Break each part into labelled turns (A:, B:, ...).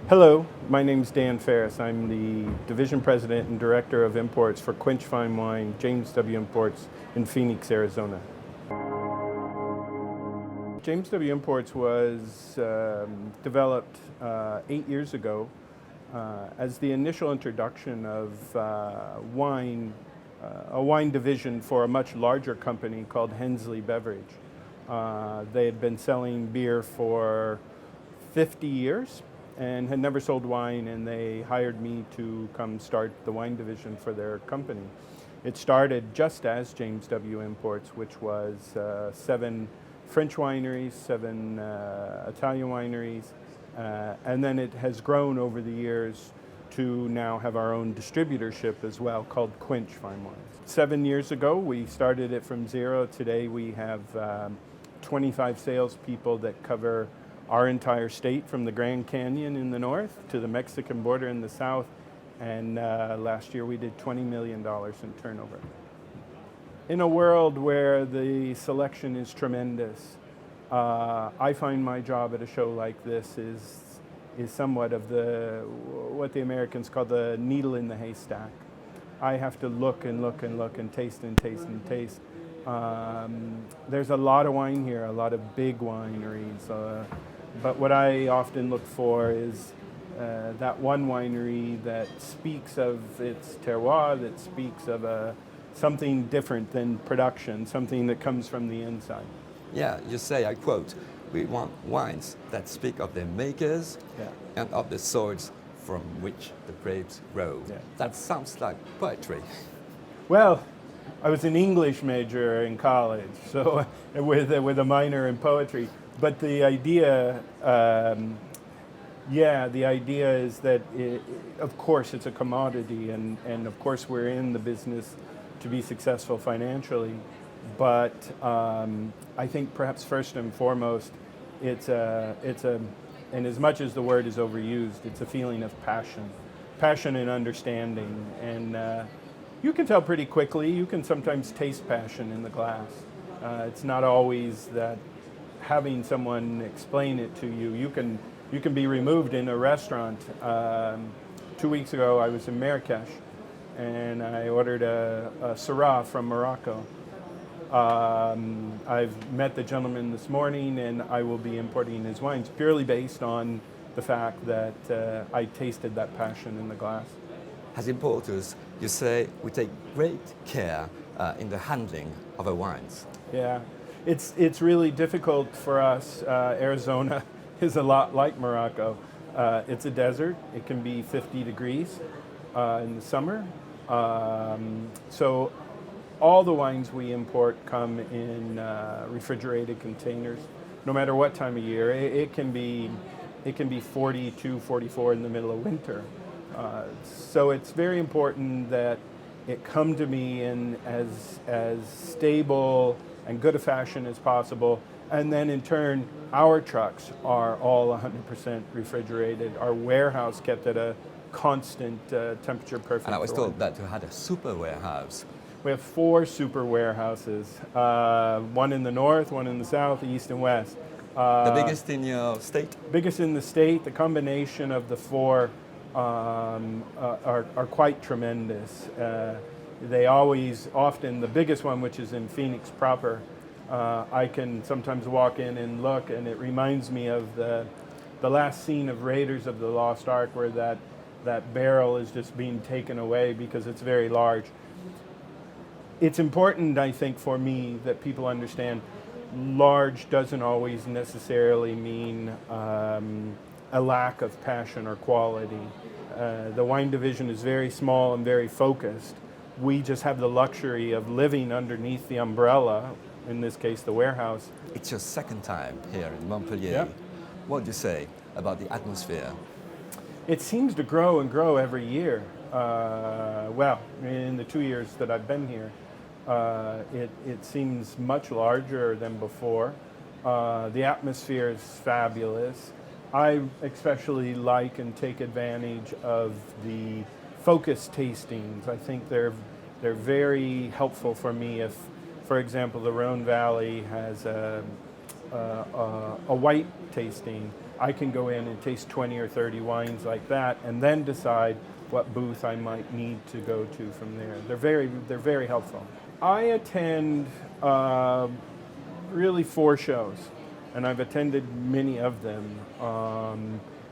A: Hello, my name is Dan Fairris. I'm the Division President and Director of Imports for Quench Fine Wine, James W. Imports in Phoenix, Arizona. James W. Imports was developed 8 years ago as the initial introduction of wine, a wine division for a much larger company called Hensley Beverage. They had been selling beer for 50 years and had never sold wine, and they hired me to come start the wine division for their company. It started just as James W. Imports, which was 7 French wineries, 7 Italian wineries, and then it has grown over the years to now have our own distributorship as well called Quench Fine Wines. 7 years ago we started it from zero. Today we have 25 salespeople that cover our entire state from the Grand Canyon in the north to the Mexican border in the south, and last year we did $20 million in turnover. In a world where the selection is tremendous, I find my job at a show like this is somewhat of what the Americans call the needle in the haystack. I have to look and look and look and taste and taste and taste. There's a lot of wine here, a lot of big wineries. But what I often look for is that one winery that speaks of its terroir, that speaks of something different than production, something that comes from the inside.
B: Yeah, you say, I quote, "We want wines that speak of their makers and of the soils from which the grapes grow."
A: Yeah.
B: That sounds like poetry.
A: Well, I was an English major in college, so with a minor in poetry. But the idea, the idea is that, of course, it's a commodity, and of course we're in the business to be successful financially. But I think perhaps first and foremost, it's and as much as the word is overused, it's a feeling of passion and understanding. And you can tell pretty quickly. You can sometimes taste passion in the glass. It's not always that having someone explain it to you. You can be removed in a restaurant. 2 weeks ago, I was in Marrakesh, and I ordered a Syrah from Morocco. I've met the gentleman this morning, and I will be importing his wines purely based on the fact that I tasted that passion in the glass.
B: As importers, you say we take great care in the handling of our wines.
A: Yeah, it's really difficult for us. Arizona is a lot like Morocco. It's a desert. It can be 50 degrees in the summer. So all the wines we import come in refrigerated containers, no matter what time of year. It can be 42, 44 in the middle of winter. So it's very important that it come to me in as stable and good a fashion as possible. And then in turn, our trucks are all 100% refrigerated. Our warehouse kept at a constant temperature perfect.
B: And I was told that you had a super warehouse.
A: We have 4 super warehouses, one in the north, one in the south, east, and west.
B: The biggest in your state?
A: Biggest in the state. The combination of the 4 are quite tremendous. They often, the biggest one, which is in Phoenix proper, I can sometimes walk in and look, and it reminds me of the last scene of Raiders of the Lost Ark, where that barrel is just being taken away because it's very large. It's important, I think, for me that people understand large doesn't always necessarily mean a lack of passion or quality. The wine division is very small and very focused. We just have the luxury of living underneath the umbrella, in this case the warehouse.
B: It's your second time here in Montpellier.
A: Yep.
B: What do you say about the atmosphere?
A: It seems to grow and grow every year. Well, in the 2 years that I've been here, it seems much larger than before. The atmosphere is fabulous. I especially like and take advantage of the focus tastings. I think they're very helpful for me. If, for example, the Rhone Valley has a white tasting, I can go in and taste 20 or 30 wines like that, and then decide what booth I might need to go to from there. They're very helpful. I attend really 4 shows, and I've attended many of them,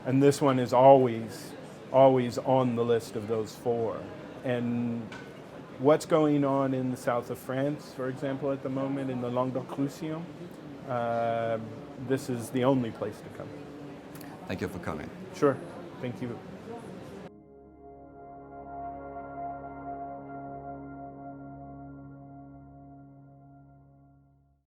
A: and this one is always on the list of those 4. And what's going on in the south of France, for example, at the moment, in the Languedoc-Roussillon, this is the only place to come.
B: Thank you for coming.
A: Sure. Thank you.